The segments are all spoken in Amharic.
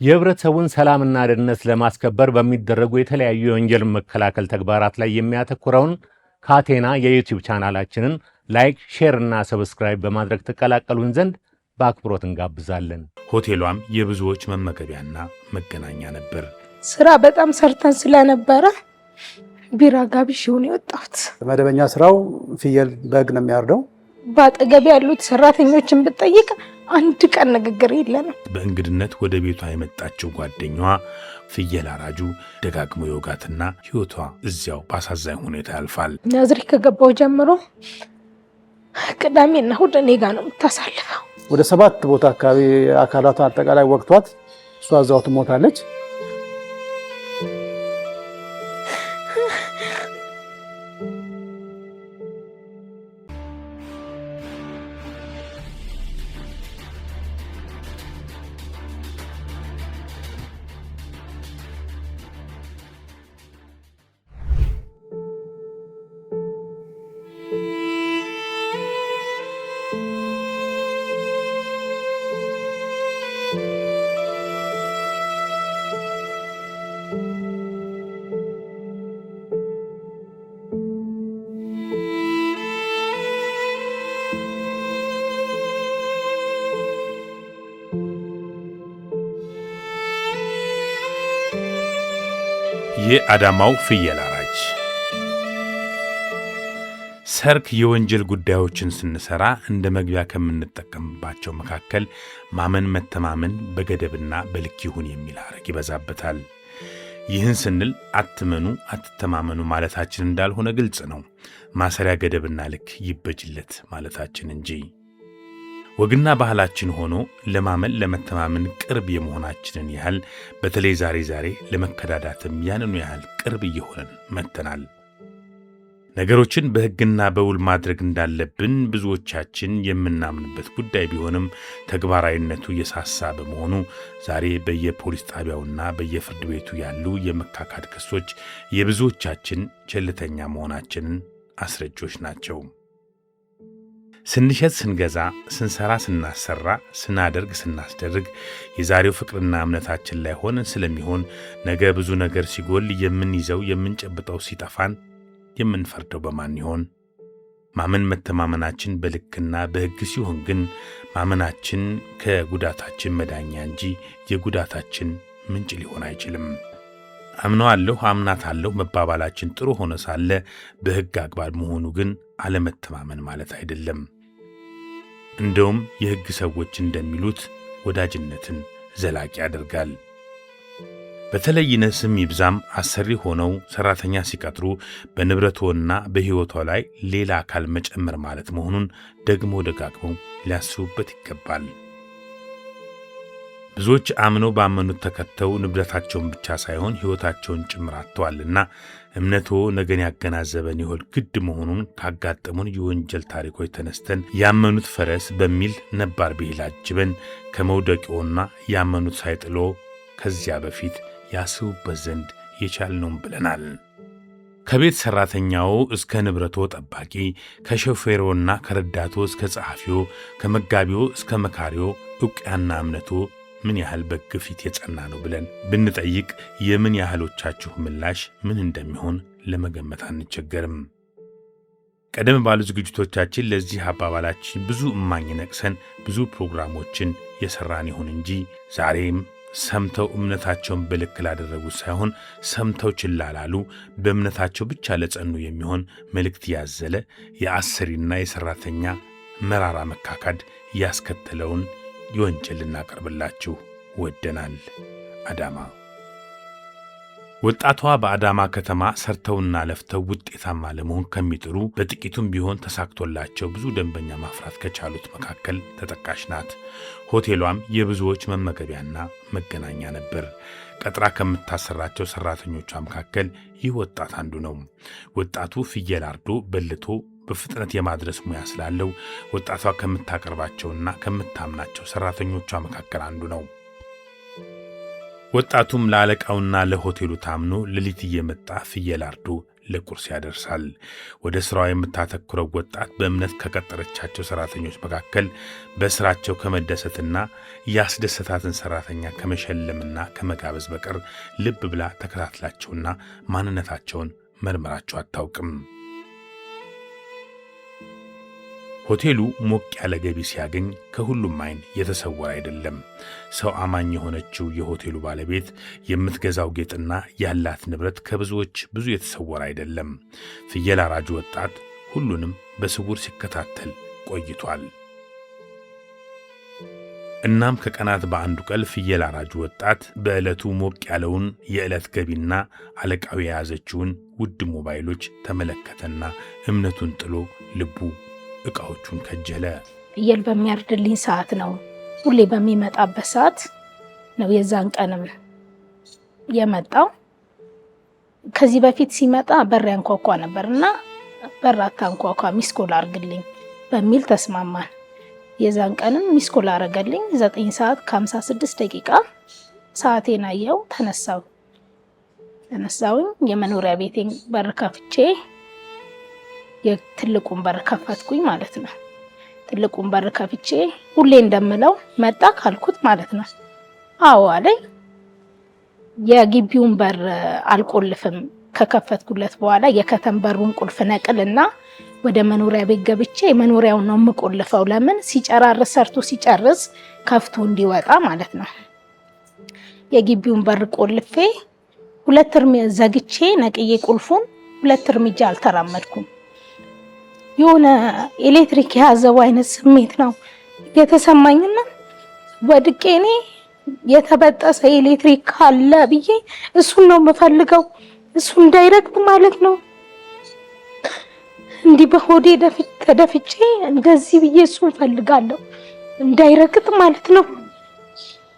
የህብረተሰቡን ሰላምና ደህንነት ለማስከበር በሚደረጉ የተለያዩ የወንጀል መከላከል ተግባራት ላይ የሚያተኩረውን ካቴና የዩቲዩብ ቻናላችንን ላይክ፣ ሼር እና ሰብስክራይብ በማድረግ ተቀላቀሉን ዘንድ በአክብሮት እንጋብዛለን። ሆቴሏም የብዙዎች መመገቢያና መገናኛ ነበር። ስራ በጣም ሰርተን ስለነበረ ቢራ ጋብዤውን የወጣሁት። መደበኛ ስራው ፍየል በግ ነው የሚያርደው። በአጠገብ ያሉት ሰራተኞችን ብትጠይቅ አንድ ቀን ንግግር የለንም። በእንግድነት ወደ ቤቷ የመጣችው ጓደኛዋ ፍየል አራጁ ደጋግሞ የወጋትና ህይወቷ እዚያው በአሳዛኝ ሁኔታ ያልፋል። ናዝሬት ከገባው ጀምሮ ቅዳሜና እሑድ እኔ ጋር ነው የምታሳልፈው። ወደ 7 ቦታ አካባቢ አካላቷን አጠቃላይ ወቅቷት እሷ እዛው ትሞታለች። የአዳማው ፍየል አራጅ። ሰርክ የወንጀል ጉዳዮችን ስንሰራ እንደ መግቢያ ከምንጠቀምባቸው መካከል ማመን መተማመን በገደብና በልክ ይሁን የሚል ሐረግ ይበዛበታል። ይህን ስንል አትመኑ አትተማመኑ ማለታችን እንዳልሆነ ግልጽ ነው። ማሰሪያ ገደብና ልክ ይበጅለት ማለታችን እንጂ። ወግና ባህላችን ሆኖ ለማመን ለመተማመን ቅርብ የመሆናችንን ያህል በተለይ ዛሬ ለመከዳዳትም ያንኑ ያህል ቅርብ እየሆነን መጥተናል። ነገሮችን በሕግና በውል ማድረግ እንዳለብን ብዙዎቻችን የምናምንበት ጉዳይ ቢሆንም ተግባራዊነቱ የሳሳ በመሆኑ ዛሬ በየፖሊስ ጣቢያውና በየፍርድ ቤቱ ያሉ የመካካድ ክሶች የብዙዎቻችን ቸልተኛ መሆናችንን አስረጆች ናቸው። ስንሸጥ ስንገዛ፣ ስንሰራ ስናሰራ፣ ስናደርግ ስናስደርግ የዛሬው ፍቅርና እምነታችን ላይ ሆነን ስለሚሆን ነገ ብዙ ነገር ሲጎል የምንይዘው የምንጨብጠው ሲጠፋን የምንፈርደው በማን ይሆን? ማመን መተማመናችን በልክና በሕግ ሲሆን ግን ማመናችን ከጉዳታችን መዳኛ እንጂ የጉዳታችን ምንጭ ሊሆን አይችልም። አምነዋለሁ አምናታለሁ መባባላችን ጥሩ ሆነ ሳለ በሕግ አግባብ መሆኑ ግን አለመተማመን ማለት አይደለም። እንደውም የሕግ ሰዎች እንደሚሉት ወዳጅነትን ዘላቂ ያደርጋል። በተለይ ነስም ይብዛም አሰሪ ሆነው ሰራተኛ ሲቀጥሩ በንብረቶና በሕይወቷ ላይ ሌላ አካል መጨመር ማለት መሆኑን ደግሞ ደጋግመው ሊያስቡበት ይገባል። ብዙዎች አምነው ባመኑት ተከተው ንብረታቸውን ብቻ ሳይሆን ሕይወታቸውን ጭምር አጥተዋልና እምነቶ ነገን ያገናዘበን ይሆን ግድ መሆኑን ካጋጠሙን የወንጀል ታሪኮች ተነስተን ያመኑት ፈረስ በሚል ነባር ብሂል አጅበን ከመውደቂያውና ያመኑት ሳይጥሎ ከዚያ በፊት ያስቡበት ዘንድ የቻልነውም ብለናል። ከቤት ሰራተኛው እስከ ንብረቶ ጠባቂ፣ ከሾፌሮና ከረዳቶ እስከ ጸሐፊው፣ ከመጋቢው እስከ መካሪው ዕውቅያና እምነቶ ምን ያህል በግፊት የጸና ነው ብለን ብንጠይቅ የምን ያህሎቻችሁ ምላሽ ምን እንደሚሆን ለመገመት አንቸገርም። ቀደም ባሉ ዝግጅቶቻችን ለዚህ አባባላችን ብዙ እማኝ ነቅሰን ብዙ ፕሮግራሞችን የሰራን ይሁን እንጂ ዛሬም ሰምተው እምነታቸውን በልክ ላደረጉት ሳይሆን ሰምተው ችላ ላሉ በእምነታቸው ብቻ ለጸኑ የሚሆን መልእክት ያዘለ የአሰሪና የሰራተኛ መራራ መካካድ ያስከተለውን የወንጀል ልናቀርብላችሁ ወደናል። አዳማ። ወጣቷ በአዳማ ከተማ ሰርተውና ለፍተው ውጤታማ ለመሆን ከሚጥሩ በጥቂቱም ቢሆን ተሳክቶላቸው ብዙ ደንበኛ ማፍራት ከቻሉት መካከል ተጠቃሽ ናት። ሆቴሏም የብዙዎች መመገቢያና መገናኛ ነበር። ቀጥራ ከምታሰራቸው ሰራተኞቿ መካከል ይህ ወጣት አንዱ ነው። ወጣቱ ፍየል አርዶ በልቶ በፍጥነት የማድረስ ሙያ ስላለው ወጣቷ ከምታቀርባቸውና ከምታምናቸው ሰራተኞቿ መካከል አንዱ ነው። ወጣቱም ለአለቃውና ለሆቴሉ ታምኖ ሌሊት እየመጣ ፍየል አርዶ ለቁርስ ያደርሳል። ወደ ስራዋ የምታተኩረው ወጣት በእምነት ከቀጠረቻቸው ሰራተኞች መካከል በስራቸው ከመደሰትና ያስደሰታትን ሰራተኛ ከመሸለምና ከመጋበዝ በቀር ልብ ብላ ተከታትላቸውና ማንነታቸውን መርመራቸው አታውቅም። ሆቴሉ ሞቅ ያለ ገቢ ሲያገኝ ከሁሉም አይን የተሰወረ አይደለም። ሰው አማኝ የሆነችው የሆቴሉ ባለቤት የምትገዛው ጌጥና ያላት ንብረት ከብዙዎች ብዙ የተሰወረ አይደለም። ፍየል አራጁ ወጣት ሁሉንም በስውር ሲከታተል ቆይቷል። እናም ከቀናት በአንዱ ቀን ፍየል አራጁ ወጣት በዕለቱ ሞቅ ያለውን የዕለት ገቢና አለቃው የያዘችውን ውድ ሞባይሎች ተመለከተና እምነቱን ጥሎ ልቡ ዕቃዎቹን ከጀለ። ፍየል በሚያርድልኝ ሰዓት ነው፣ ሁሌ በሚመጣበት ሰዓት ነው። የዛን ቀንም የመጣው ከዚህ በፊት ሲመጣ በር ያንኳኳ ነበርና በር አታንኳኳ ሚስኮል አርግልኝ በሚል ተስማማን። የዛን ቀንም ሚስኮል አረገልኝ። 9 ሰዓት ከ56 ደቂቃ ሰዓቴን አየው። ተነሳውኝ የመኖሪያ ቤቴን በር ከፍቼ የትልቁን በር ከፈትኩኝ ማለት ነው። ትልቁን በር ከፍቼ ሁሌ እንደምለው መጣ ካልኩት ማለት ነው አዎ አለኝ። የግቢውን በር አልቆልፍም። ከከፈትኩለት በኋላ የከተም በሩን ቁልፍ ነቅልና ወደ መኖሪያ ቤት ገብቼ መኖሪያውን ነው የምቆልፈው። ለምን ሲጨራርስ ሰርቶ ሲጨርስ ከፍቶ እንዲወጣ ማለት ነው። የግቢውን በር ቆልፌ 2 እርምጃ ዘግቼ ነቅዬ ቁልፉን 2 እርምጃ አልተራመድኩም። የሆነ ኤሌክትሪክ የያዘው አይነት ስሜት ነው የተሰማኝና ወድቄ እኔ የተበጠሰ ኤሌክትሪክ ካለ ብዬ እሱን ነው የምፈልገው። እሱ እንዳይረግጥ ማለት ነው። እንዲህ በሆዴ ተደፍቼ እንደዚህ ብዬ እሱን ፈልጋለሁ እንዳይረግጥ ማለት ነው።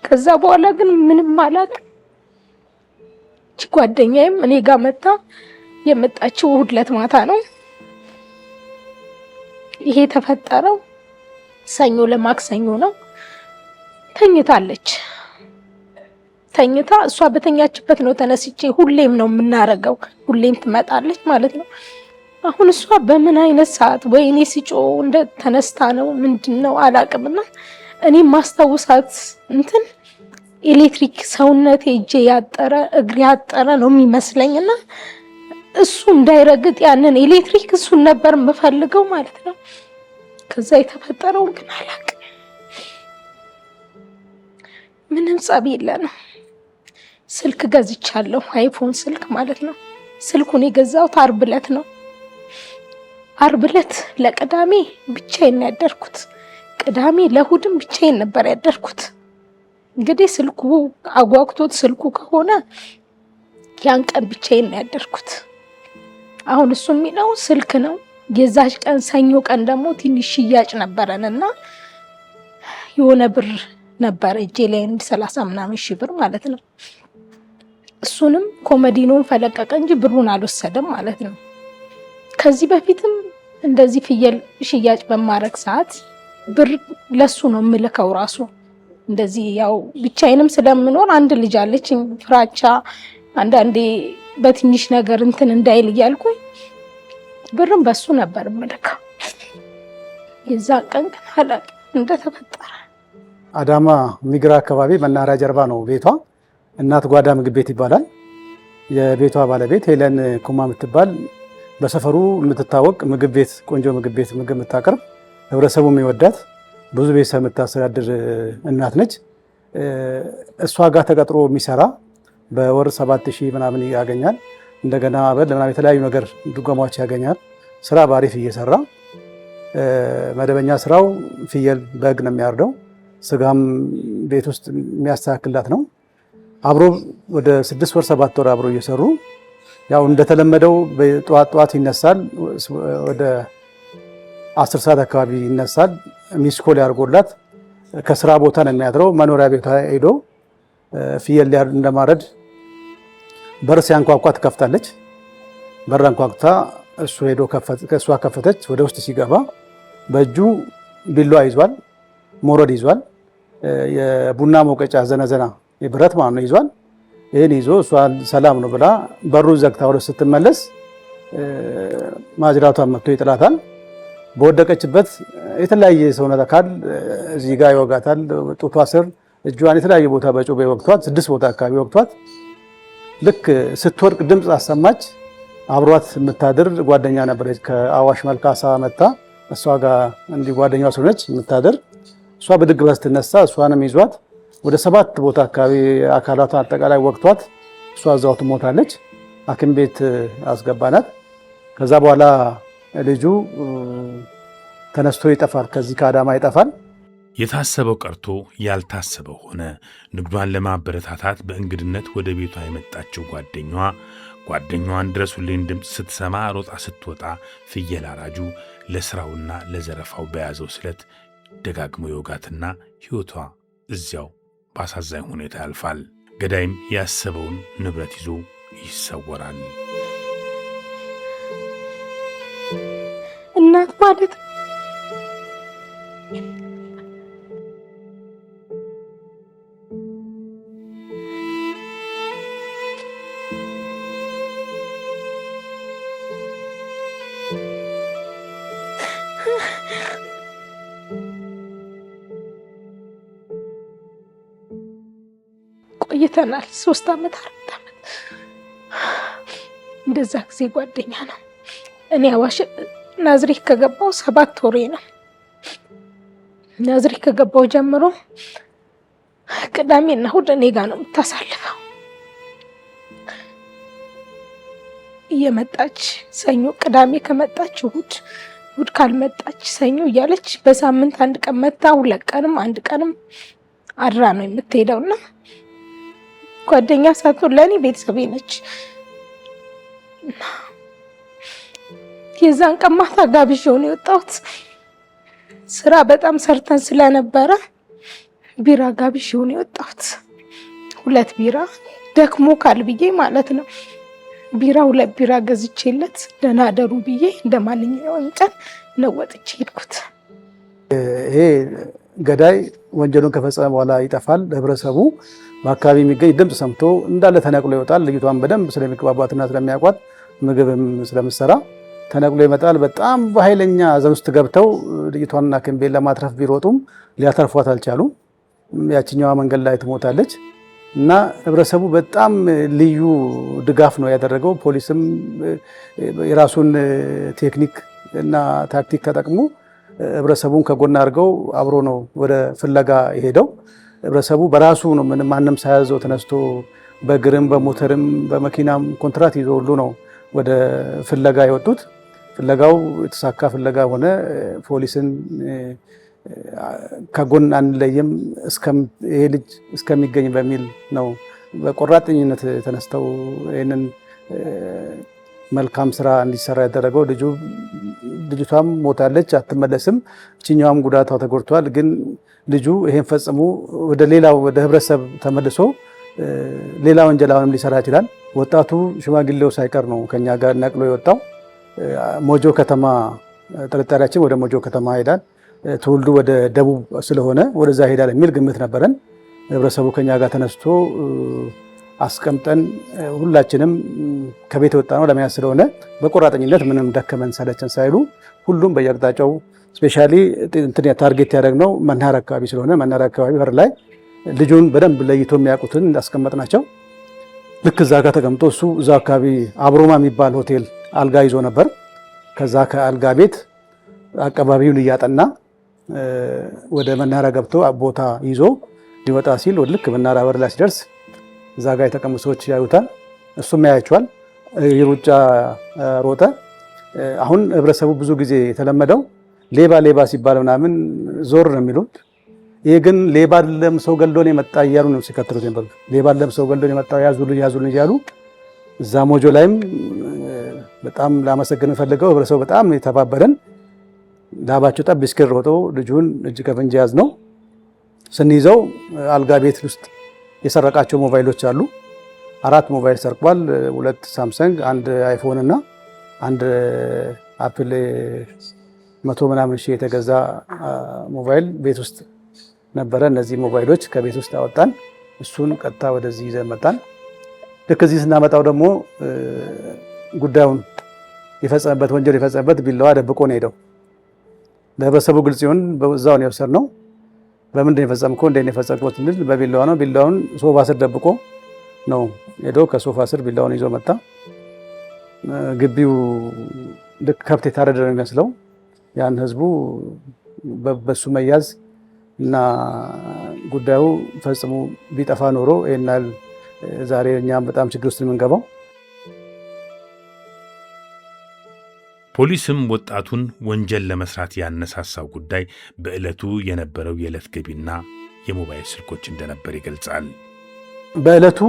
ከዛ በኋላ ግን ምንም አላውቅም። ጓደኛዬም እኔ ጋር መጣ። የመጣችው እሑድ ዕለት ማታ ነው። ይሄ ተፈጠረው ሰኞ ለማክሰኞ ነው። ተኝታለች። ተኝታ እሷ በተኛችበት ነው ተነስቼ ሁሌም ነው የምናረገው። ሁሌም ትመጣለች ማለት ነው። አሁን እሷ በምን አይነት ሰዓት ወይኔ ሲጮ እንደ ተነስታ ነው ምንድነው አላቅምና እኔ ማስተውሳት እንትን ኤሌክትሪክ ሰውነቴ እጄ ያጠረ እግሬ ያጠረ ነው የሚመስለኝና እሱ እንዳይረግጥ ያንን ኤሌክትሪክ እሱን ነበር የምፈልገው ማለት ነው። ከዛ የተፈጠረው ግን አላቅም። ምንም ጸብ የለንም። ስልክ ገዝቻለሁ፣ አይፎን ስልክ ማለት ነው። ስልኩን የገዛሁት ዓርብ ዕለት ነው። ዓርብ ዕለት ለቅዳሜ ብቻዬን ያደርኩት፣ ቅዳሜ ለእሑድም ብቻዬን ነበር ያደርኩት። እንግዲህ ስልኩ አጓግቶት ስልኩ ከሆነ ያን ቀን ብቻዬን ያደርኩት። አሁን እሱ የሚለው ስልክ ነው። የዛች ቀን ሰኞ ቀን ደግሞ ትንሽ ሽያጭ ነበረንና የሆነ ብር ነበረ እጄ ላይ 30 ምናምን ሺህ ብር ማለት ነው። እሱንም ኮሜዲኖን ፈለቀቀ እንጂ ብሩን አልወሰደም ማለት ነው። ከዚህ በፊትም እንደዚህ ፍየል ሽያጭ በማረግ ሰዓት ብር ለሱ ነው የምልከው ራሱ። እንደዚህ ያው ብቻዬንም ስለምኖር አንድ ልጅ አለችኝ፣ ፍራቻ አንዳንዴ በትንሽ ነገር እንትን እንዳይል እያልኩኝ ብርም በሱ ነበር የምልከው። የዛ ቀን ግን አላውቅም እንደተፈጠረ። አዳማ ሚግራ አካባቢ መናኸሪያ ጀርባ ነው ቤቷ። እናት ጓዳ ምግብ ቤት ይባላል። የቤቷ ባለቤት ሄለን ኩማ የምትባል በሰፈሩ የምትታወቅ ምግብ ቤት፣ ቆንጆ ምግብ ቤት ምግብ የምታቀርብ ህብረተሰቡ የሚወዳት ብዙ ቤተሰብ የምታስተዳድር እናት ነች። እሷ ጋር ተቀጥሮ የሚሰራ በወር 7000 ምናምን ያገኛል። እንደገና አበል ምናምን የተለያዩ ነገር ድጎማዎች ያገኛል። ስራ ባሪፍ እየሰራ መደበኛ ስራው ፍየል በግ ነው የሚያርደው። ስጋም ቤት ውስጥ የሚያስተካክላት ነው። አብሮ ወደ 6 ወር 7 ወር አብሮ እየሰሩ ያው እንደተለመደው ጠዋት ይነሳል። ወደ 10 ሰዓት አካባቢ ይነሳል። ሚስኮል ያርጎላት ከስራ ቦታ ነው የሚያድረው። መኖሪያ ቤቷ ሄዶ ፍየል እንደማረድ በር ሲያንኳኳ ትከፍታለች። በር አንኳኩታ እሱ ሄዶ ከእሷ ከፈተች። ወደ ውስጥ ሲገባ በእጁ ቢላዋ ይዟል፣ ሞረድ ይዟል፣ የቡና መውቀጫ ዘነዘና የብረት ማለት ነው ይዟል። ይህን ይዞ እሷ ሰላም ነው ብላ በሩን ዘግታ ወደ ስትመለስ ማጅራቷን መጥቶ ይጥላታል። በወደቀችበት የተለያየ ሰውነት አካል እዚህ ጋር ይወጋታል። ጡቷ ስር፣ እጇን የተለያየ ቦታ በጩቤ ወቅቷት 6 ቦታ አካባቢ ወቅቷት ልክ ስትወድቅ ድምፅ አሰማች። አብሯት የምታድር ጓደኛ ነበረች ከአዋሽ መልካሳ መጣ እሷ ጋር እንዲህ ጓደኛዋ ስለሆነች የምታድር እሷ ብድግ ብላ ስትነሳ እሷንም ይዟት ወደ 7 ቦታ አካባቢ አካላቷን አጠቃላይ ወቅቷት እሷ እዛው ትሞታለች። ሐኪም ቤት አስገባናት። ከዛ በኋላ ልጁ ተነስቶ ይጠፋል፣ ከዚህ ከአዳማ ይጠፋል። የታሰበው ቀርቶ ያልታሰበው ሆነ። ንግዷን ለማበረታታት በእንግድነት ወደ ቤቷ የመጣችው ጓደኛዋን ድረሱልኝ ድምፅ ስትሰማ ሮጣ ስትወጣ ፍየል አራጁ ለሥራውና ለዘረፋው በያዘው ስለት ደጋግሞ የወጋትና ሕይወቷ እዚያው በአሳዛኝ ሁኔታ ያልፋል። ገዳይም ያሰበውን ንብረት ይዞ ይሰወራል። እናት ማለት ቆይተናል። 3 ዓመት 4 ዓመት እንደዛ ጊዜ ጓደኛ ነው። እኔ አዋሽ ናዝሬት ከገባው 7 ወሬ ነው። ናዝሬት ከገባው ጀምሮ ቅዳሜና እሑድ እኔ ጋር ነው የምታሳልፈው። እየመጣች ሰኞ ቅዳሜ ከመጣች እሑድ ካልመጣች ሰኞ እያለች በሳምንት 1 ቀን መታ 2 ቀንም 1 ቀንም አድራ ነው የምትሄደውና ጓደኛ ሳትሆን ለእኔ ቤተሰቤ ነች። የዛን ቀን ማታ ጋብዤው ነው የወጣሁት። ስራ በጣም ሰርተን ስለነበረ ቢራ ጋብዤው ነው የወጣሁት። 2 ቢራ ደክሞ ካልብዬ ማለት ነው። ቢራ 2 ቢራ ገዝቼለት ደህና አደሩ ብዬ እንደማንኛውም ቀን ነው ወጥቼ ሄድኩት። ይሄ ገዳይ ወንጀሉን ከፈጸመ በኋላ ይጠፋል። ህብረተሰቡ በአካባቢ የሚገኝ ድምፅ ሰምቶ እንዳለ ተነቅሎ ይወጣል። ልጅቷን በደንብ ስለሚግባባትና ስለሚያውቋት ምግብም ስለምትሰራ ተነቅሎ ይመጣል። በጣም በኃይለኛ ሐዘን ውስጥ ገብተው ልጅቷንና ሐኪም ቤት ለማትረፍ ቢሮጡም ሊያተርፏት አልቻሉም። ያችኛዋ መንገድ ላይ ትሞታለች እና ህብረተሰቡ በጣም ልዩ ድጋፍ ነው ያደረገው። ፖሊስም የራሱን ቴክኒክ እና ታክቲክ ተጠቅሞ ህብረተሰቡን ከጎን አድርገው አብሮ ነው ወደ ፍለጋ የሄደው። ህብረተሰቡ በራሱ ነው ማንም ሳያዘው ተነስቶ በእግርም በሞተርም በመኪናም ኮንትራት ይዞ ሁሉ ነው ወደ ፍለጋ የወጡት። ፍለጋው የተሳካ ፍለጋ ሆነ። ፖሊስን ከጎን አንለይም ይሄ ልጅ እስከሚገኝ በሚል ነው በቆራጠኝነት ተነስተው ይህንን መልካም ስራ እንዲሰራ ያደረገው። ልጅቷም ሞታለች፣ አትመለስም። እችኛዋም ጉዳቷ ተጎድቷል። ግን ልጁ ይሄን ፈጽሞ ወደ ህብረተሰብ ተመልሶ ሌላ ወንጀል አሁንም ሊሰራ ይችላል። ወጣቱ ሽማግሌው ሳይቀር ነው ከኛ ጋር ነቅሎ የወጣው። ሞጆ ከተማ ጥርጣሬያችን ወደ ሞጆ ከተማ ሄዳል። ትውልዱ ወደ ደቡብ ስለሆነ ወደዛ ሄዳል የሚል ግምት ነበረን። ህብረተሰቡ ከኛ ጋር ተነስቶ አስቀምጠን ሁላችንም ከቤት የወጣ ነው ለመያዝ ስለሆነ በቆራጠኝነት ምንም ደከመን ሰለቸን ሳይሉ ሁሉም በየአቅጣጫው ስፔሻሊ ታርጌት ያደረግነው መናኸሪያ አካባቢ ስለሆነ መናኸሪያ አካባቢ በር ላይ ልጁን በደንብ ለይቶ የሚያውቁትን እንዳስቀመጥናቸው ልክ እዛ ጋር ተቀምጦ እሱ እዛ አካባቢ አብሮማ የሚባል ሆቴል አልጋ ይዞ ነበር። ከዛ ከአልጋ ቤት አካባቢውን እያጠና ወደ መናኸሪያ ገብቶ ቦታ ይዞ ሊወጣ ሲል ልክ መናኸሪያ በር ላይ ሲደርስ እዛ ጋር የተቀመጡ ሰዎች ያዩታል፣ እሱም ያያቸዋል። የሩጫ ሮጠ። አሁን ህብረተሰቡ ብዙ ጊዜ የተለመደው ሌባ ሲባል ምናምን ዞር ነው የሚሉት። ይሄ ግን ሌባ አይደለም ሰው ገሎን የመጣ እያሉ ነው ሲከተሉት ነበር። ሌባ አይደለም ሰው ገሎን የመጣ ያዙልን እያሉ እዛ ሞጆ ላይም በጣም ላመሰግን ፈልገው ህብረተሰቡ በጣም የተባበረን ላባቸው ጠብ እስኪል ሮጠው ልጁን እጅ ከፍንጅ ያዝ ነው። ስንይዘው አልጋ ቤት ውስጥ የሰረቃቸው ሞባይሎች አሉ። 4 ሞባይል ሰርቋል። 2 ሳምሰንግ፣ 1 አይፎን እና 1 አፕል 100 ምናምን ሺህ የተገዛ ሞባይል ቤት ውስጥ ነበረ። እነዚህ ሞባይሎች ከቤት ውስጥ አወጣን። እሱን ቀጥታ ወደዚህ ይዘን መጣን። ልክ እዚህ ስናመጣው ደግሞ ጉዳዩን የፈጸመበት ወንጀል የፈጸመበት ቢላዋ ደብቆ ነው ሄደው። ለህብረተሰቡ ግልጽ ይሁን በዛው ነው የወሰድነው። በምንድን ነው የፈጸምከው? እንዴት ነው የፈጸምከው ስንል በቢላዋ ነው። ቢላዋውን ሶፋ ስር ደብቆ ነው ሄዶ ከሶፋ ስር ቢላዋውን ይዞ መጣ። ግቢው ልክ ከብት የታረደ ነው የሚመስለው። ያን ህዝቡ በሱ መያዝ እና ጉዳዩ ፈጽሞ ቢጠፋ ኖሮ ይሄናል ዛሬ እኛም በጣም ችግር ውስጥ የምንገባው። ፖሊስም ወጣቱን ወንጀል ለመስራት ያነሳሳው ጉዳይ በዕለቱ የነበረው የዕለት ገቢና የሞባይል ስልኮች እንደነበር ይገልጻል። በዕለቱ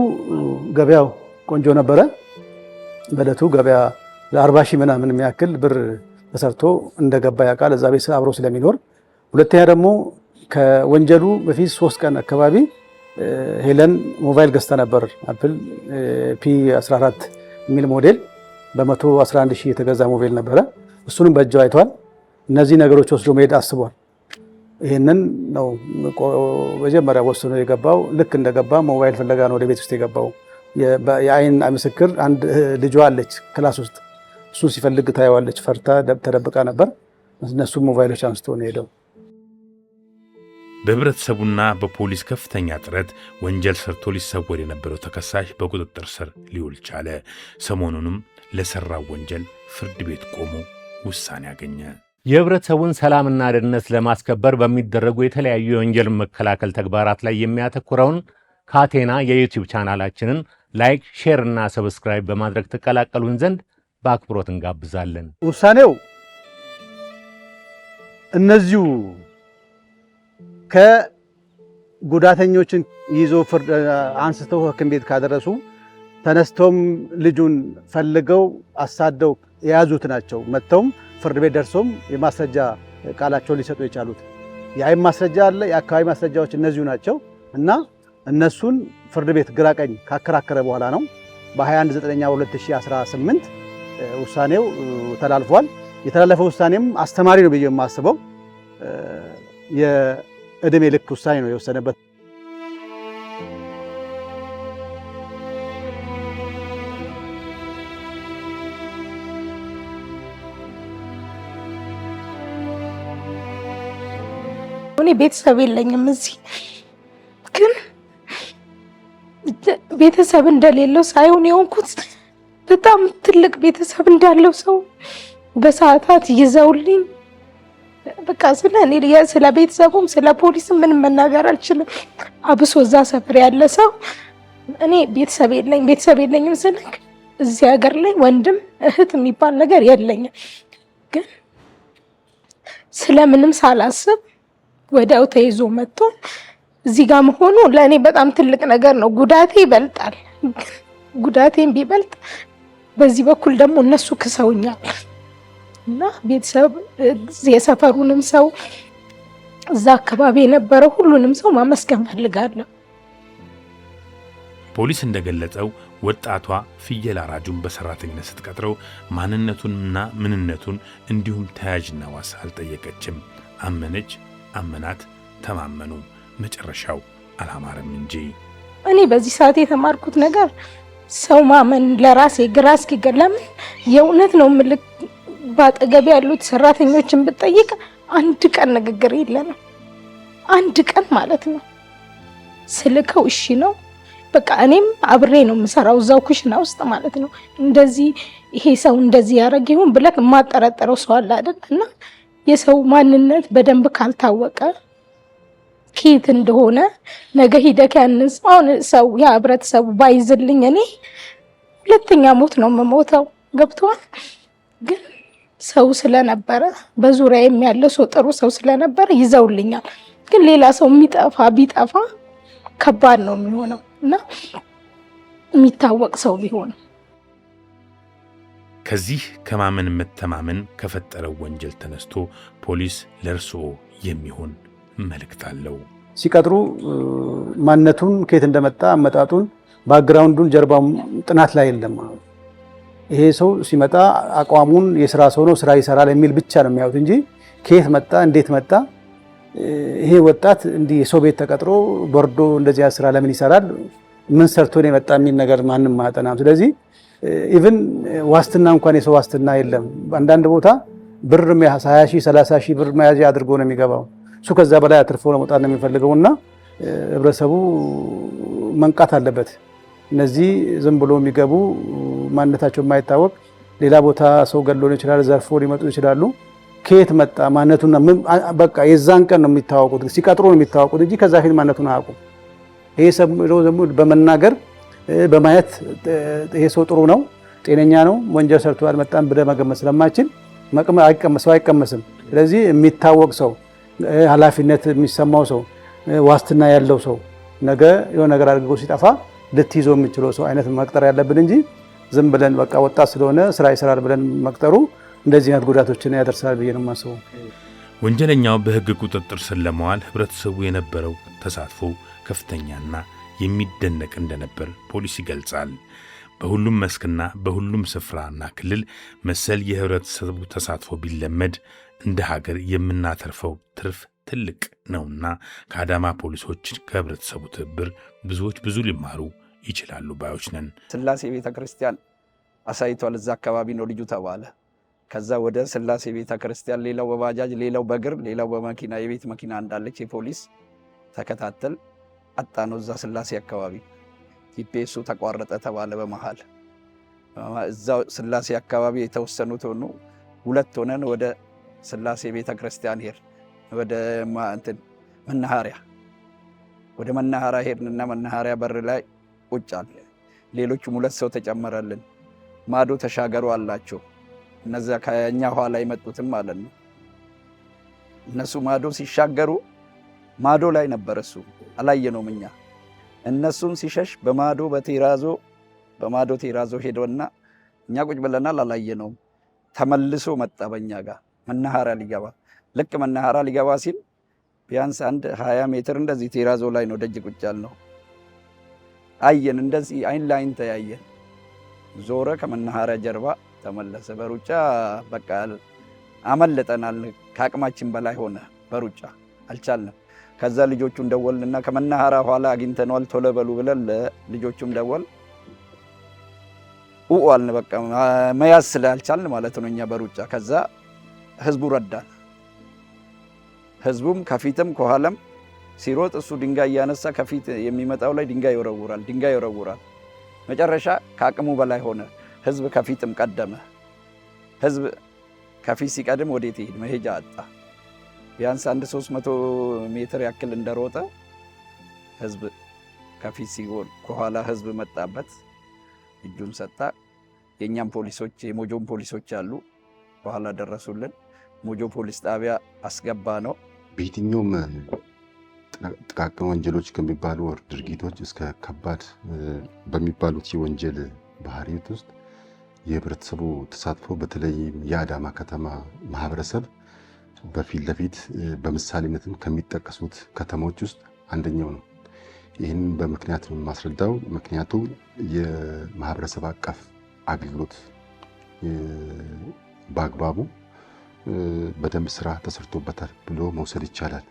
ገበያው ቆንጆ ነበረ። በዕለቱ ገበያ ለ40 ሺህ ምናምን የሚያክል ብር ተሰርቶ እንደገባ ያውቃል፣ እዛ ቤት አብሮ ስለሚኖር። ሁለተኛ ደግሞ ከወንጀሉ በፊት 3 ቀን አካባቢ ሄለን ሞባይል ገዝታ ነበር። አፕል P14 የሚል ሞዴል በ111 ሺህ የተገዛ ሞባይል ነበረ። እሱንም በእጃው አይቷል። እነዚህ ነገሮች ወስዶ መሄድ አስቧል። ይህንን ነው መጀመሪያ ወስኖ የገባው። ልክ እንደገባ ሞባይል ፍለጋ ነው ወደ ቤት ውስጥ የገባው። የአይን ምስክር አንድ ልጇ አለች ክላስ ውስጥ፣ እሱን ሲፈልግ ታየዋለች። ፈርታ ተደብቃ ነበር። እነሱ ሞባይሎች አንስቶ ነው ሄደው። በህብረተሰቡና በፖሊስ ከፍተኛ ጥረት ወንጀል ሰርቶ ሊሰወር የነበረው ተከሳሽ በቁጥጥር ስር ሊውል ቻለ። ሰሞኑንም ለሰራው ወንጀል ፍርድ ቤት ቆሞ ውሳኔ አገኘ። የህብረተሰቡን ሰላምና ደህንነት ለማስከበር በሚደረጉ የተለያዩ የወንጀል መከላከል ተግባራት ላይ የሚያተኩረውን ካቴና የዩቲዩብ ቻናላችንን ላይክ፣ ሼር እና ሰብስክራይብ በማድረግ ተቀላቀሉን ዘንድ በአክብሮት እንጋብዛለን። ውሳኔው እነዚሁ ከጉዳተኞችን ይዞ ፍርድ አንስተው ሐኪም ቤት ካደረሱ ተነስቶም ልጁን ፈልገው አሳደው የያዙት ናቸው። መጥተውም ፍርድ ቤት ደርሶም የማስረጃ ቃላቸውን ሊሰጡ የቻሉት የአይን ማስረጃ አለ፣ የአካባቢ ማስረጃዎች እነዚሁ ናቸው እና እነሱን ፍርድ ቤት ግራቀኝ ካከራከረ በኋላ ነው በ21/9/2018 ውሳኔው ተላልፏል። የተላለፈው ውሳኔም አስተማሪ ነው ብዬ የማስበው የዕድሜ ልክ ውሳኔ ነው የወሰነበት። እኔ ቤተሰብ የለኝም እዚህ፣ ግን ቤተሰብ እንደሌለው ሳይሆን የሆንኩት በጣም ትልቅ ቤተሰብ እንዳለው ሰው በሰዓታት ይዘውልኝ በቃ ስለ ቤተሰቡም ስለ ፖሊስም ምንም መናገር አልችልም። አብሶ እዛ ሰፈር ያለ ሰው እኔ ቤተሰብ የለኝም ስልክ እዚህ ሀገር ላይ ወንድም እህት የሚባል ነገር የለኝም። ግን ስለምንም ሳላስብ ወዲያው ተይዞ መጥቶ እዚህ ጋር መሆኑ ለእኔ በጣም ትልቅ ነገር ነው። ጉዳቴ ይበልጣል። ጉዳቴን ቢበልጥ በዚህ በኩል ደግሞ እነሱ ክሰውኛል እና ቤተሰብ የሰፈሩንም ሰው እዛ አካባቢ የነበረው ሁሉንም ሰው ማመስገን ፈልጋለሁ። ፖሊስ እንደገለጸው ወጣቷ ፍየል አራጁን በሰራተኝነት ስትቀጥረው ማንነቱንና ምንነቱን እንዲሁም ተያዥና ዋስ አልጠየቀችም። አመነች፣ አመናት፣ ተማመኑ። መጨረሻው አላማረም እንጂ። እኔ በዚህ ሰዓት የተማርኩት ነገር ሰው ማመን ለራሴ ግራ እስኪገለምን የእውነት ነው ምልክ ባጠገብ ያሉት ሰራተኞችን ብጠይቅ አንድ ቀን ንግግር የለንም። አንድ ቀን ማለት ነው ስልከው እሺ ነው በቃ። እኔም አብሬ ነው የምሰራው እዛው ኩሽና ውስጥ ማለት ነው። እንደዚህ ይሄ ሰው እንደዚህ ያደረገ ይሁን ብለህ የማጠረጠረው ሰው አለ አይደል? እና የሰው ማንነት በደንብ ካልታወቀ ኬት እንደሆነ ነገ ሂደክ ያንን ሰው ያ ህብረተሰቡ ባይዝልኝ እኔ ሁለተኛ ሞት ነው የምሞተው። ገብቷል? ግን ሰው ስለነበረ በዙሪያ የሚያለው ሰው ጥሩ ሰው ስለነበረ ይዘውልኛል። ግን ሌላ ሰው ቢጠፋ ከባድ ነው የሚሆነው እና የሚታወቅ ሰው ቢሆን ከዚህ ከማመን መተማመን ከፈጠረው ወንጀል ተነስቶ ፖሊስ ለእርስዎ የሚሆን መልእክት አለው። ሲቀጥሩ ማንነቱን ከየት እንደመጣ አመጣጡን ባክግራውንዱን ጀርባውን ጥናት ላይ የለም። ይሄ ሰው ሲመጣ አቋሙን የስራ ሰው ነው ስራ ይሰራል የሚል ብቻ ነው የሚያዩት እንጂ ከየት መጣ እንዴት መጣ ይሄ ወጣት እንዲህ የሰው ቤት ተቀጥሮ ቦርዶ እንደዚህ ስራ ለምን ይሰራል ምን ሰርቶ ነው የመጣ የሚል ነገር ማንም ማጠናም። ስለዚህ ኢቭን ዋስትና እንኳን የሰው ዋስትና የለም። አንዳንድ ቦታ ብር 20 ሺህ 30 ሺህ ብር መያዣ አድርጎ ነው የሚገባው። እሱ ከዛ በላይ አትርፎ ለመውጣት ነው የሚፈልገውና ህብረተሰቡ መንቃት አለበት። እነዚህ ዝም ብሎ የሚገቡ ማንነታቸው የማይታወቅ ሌላ ቦታ ሰው ገሎ ይችላል፣ ዘርፎ ሊመጡ ይችላሉ። ከየት መጣ ማንነቱና በቃ የዛን ቀን ነው የሚታወቁት፣ ሲቀጥሩ ነው የሚታወቁት እንጂ ከዛ ፊት ማንነቱን አያውቁም። ይሄ ሰው ደግሞ በመናገር በማየት ይሄ ሰው ጥሩ ነው ጤነኛ ነው ወንጀል ሰርቶ አልመጣም ብለህ መገመት ስለማይችል ሰው አይቀመስም። ስለዚህ የሚታወቅ ሰው፣ ኃላፊነት የሚሰማው ሰው፣ ዋስትና ያለው ሰው ነገ የሆነ ነገር አድርጎ ሲጠፋ ልትይዘው የምችለው ሰው አይነት መቅጠር ያለብን እንጂ ዝም ብለን በቃ ወጣት ስለሆነ ስራ ይሰራል ብለን መቅጠሩ እንደዚህ አይነት ጉዳቶችን ያደርሳል ብዬ ነው የማስበው። ወንጀለኛው በሕግ ቁጥጥር ስር ለመዋል ህብረተሰቡ የነበረው ተሳትፎ ከፍተኛና የሚደነቅ እንደነበር ፖሊስ ይገልጻል። በሁሉም መስክና በሁሉም ስፍራና ክልል መሰል የህብረተሰቡ ተሳትፎ ቢለመድ እንደ ሀገር የምናተርፈው ትርፍ ትልቅ ነውና ከአዳማ ፖሊሶች ከህብረተሰቡ ትብብር ብዙዎች ብዙ ሊማሩ ይችላሉ ባዮች ነን። ስላሴ ቤተ ክርስቲያን አሳይቷል። እዛ አካባቢ ነው ልጁ ተባለ። ከዛ ወደ ስላሴ ቤተ ክርስቲያን ሌላው በባጃጅ ሌላው በእግር ሌላው በመኪና የቤት መኪና እንዳለች የፖሊስ ተከታተል አጣ ነው። እዛ ስላሴ አካባቢ ጂፒኤሱ ተቋረጠ ተባለ። በመሃል እዛው ስላሴ አካባቢ የተወሰኑት ሆኑ። ሁለት ሆነን ወደ ስላሴ ቤተ ክርስቲያን ሄድ ወደ መናኸሪያ ሄድንና መናኸሪያ በር ላይ ቁጭ አለ። ሌሎቹም ሁለት ሰው ተጨመረልን። ማዶ ተሻገሩ አላቸው። እነዚያ ከኛ ኋላ የመጡትም ማለት ነው። እነሱ ማዶ ሲሻገሩ ማዶ ላይ ነበር፣ እሱ አላየነውም እኛ። እነሱን ሲሸሽ በማዶ ቴራዞ ሄዶና እኛ ቁጭ ብለናል፣ አላየነውም። ተመልሶ መጣ በእኛ ጋር መናኸሪያ ሊገባ። ልክ መናኸሪያ ሊገባ ሲል ቢያንስ 20 ሜትር እንደዚህ ቴራዞ ላይ ነው ደጅ ቁጭ ያልነው። አየን፣ እንደዚህ አይን ላይን ተያየን። ዞረ፣ ከመናኸሪያ ጀርባ ተመለሰ። በሩጫ በቃ አመለጠናል። ከአቅማችን በላይ ሆነ። በሩጫ አልቻልንም። ከዛ ልጆቹን ደወልንና ከመናኸሪያ ኋላ አግኝተነዋል ቶሎ በሉ ብለን ለልጆቹም ደወል አልን። በቃ መያዝ ስላልቻልን ማለት ነው እኛ በሩጫ። ከዛ ህዝቡ ረዳን። ህዝቡም ከፊትም ከኋላም ሲሮጥ እሱ ድንጋይ እያነሳ ከፊት የሚመጣው ላይ ድንጋይ ይወረውራል። መጨረሻ ከአቅሙ በላይ ሆነ። ህዝብ ከፊትም ቀደመ። ህዝብ ከፊት ሲቀድም ወዴት ይሄድ መሄጃ አጣ። ቢያንስ 300 ሜትር ያክል እንደሮጠ ህዝብ ከፊት ሲጎል ከኋላ ህዝብ መጣበት፣ እጁን ሰጣ። የኛም ፖሊሶች የሞጆም ፖሊሶች አሉ፣ በኋላ ደረሱልን። ሞጆ ፖሊስ ጣቢያ አስገባ ነው። በየትኛውም ጥቃቅን ወንጀሎች ከሚባሉ ድርጊቶች እስከ ከባድ በሚባሉት የወንጀል ባህሪያት ውስጥ የህብረተሰቡ ተሳትፎ በተለይ የአዳማ ከተማ ማህበረሰብ በፊት ለፊት በምሳሌነትም ከሚጠቀሱት ከተሞች ውስጥ አንደኛው ነው። ይህን በምክንያት የማስረዳው ምክንያቱም የማህበረሰብ አቀፍ አገልግሎት በአግባቡ በደንብ ስራ ተሰርቶበታል ብሎ መውሰድ ይቻላል።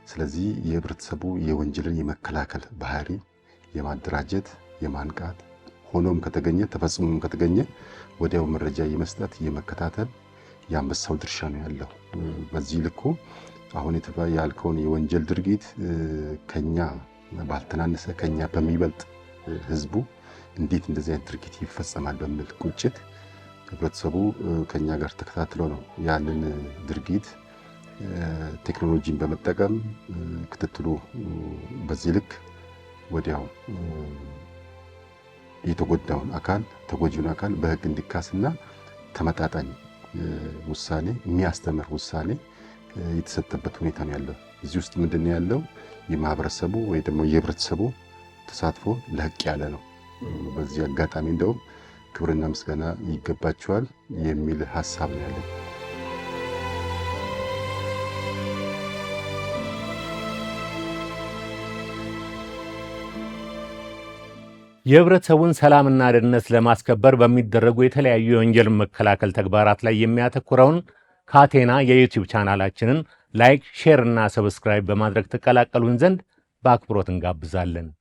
ስለዚህ የህብረተሰቡ የወንጀልን የመከላከል ባህሪ የማደራጀት የማንቃት ሆኖም ከተገኘ ተፈጽሞም ከተገኘ ወዲያው መረጃ የመስጠት የመከታተል የአንበሳው ድርሻ ነው ያለው። በዚህ ልኩ አሁን ያልከውን የወንጀል ድርጊት ከኛ ባልተናነሰ ከኛ በሚበልጥ ህዝቡ እንዴት እንደዚህ አይነት ድርጊት ይፈጸማል በሚል ቁጭት ህብረተሰቡ ከኛ ጋር ተከታትሎ ነው ያንን ድርጊት ቴክኖሎጂን በመጠቀም ክትትሉ በዚህ ልክ ወዲያው የተጎዳውን አካል ተጎጂውን አካል በህግ እንዲካስና ተመጣጣኝ ውሳኔ የሚያስተምር ውሳኔ የተሰጠበት ሁኔታ ነው ያለው። እዚህ ውስጥ ምንድን ነው ያለው? የማህበረሰቡ ወይ ደግሞ የህብረተሰቡ ተሳትፎ ለህቅ ያለ ነው። በዚህ አጋጣሚ እንደውም ክብርና ምስጋና ይገባቸዋል የሚል ሀሳብ ነው ያለው። የህብረተሰቡን ሰላምና ደህንነት ለማስከበር በሚደረጉ የተለያዩ የወንጀል መከላከል ተግባራት ላይ የሚያተኩረውን ካቴና የዩቲዩብ ቻናላችንን ላይክ፣ ሼር እና ሰብስክራይብ በማድረግ ተቀላቀሉን ዘንድ በአክብሮት እንጋብዛለን።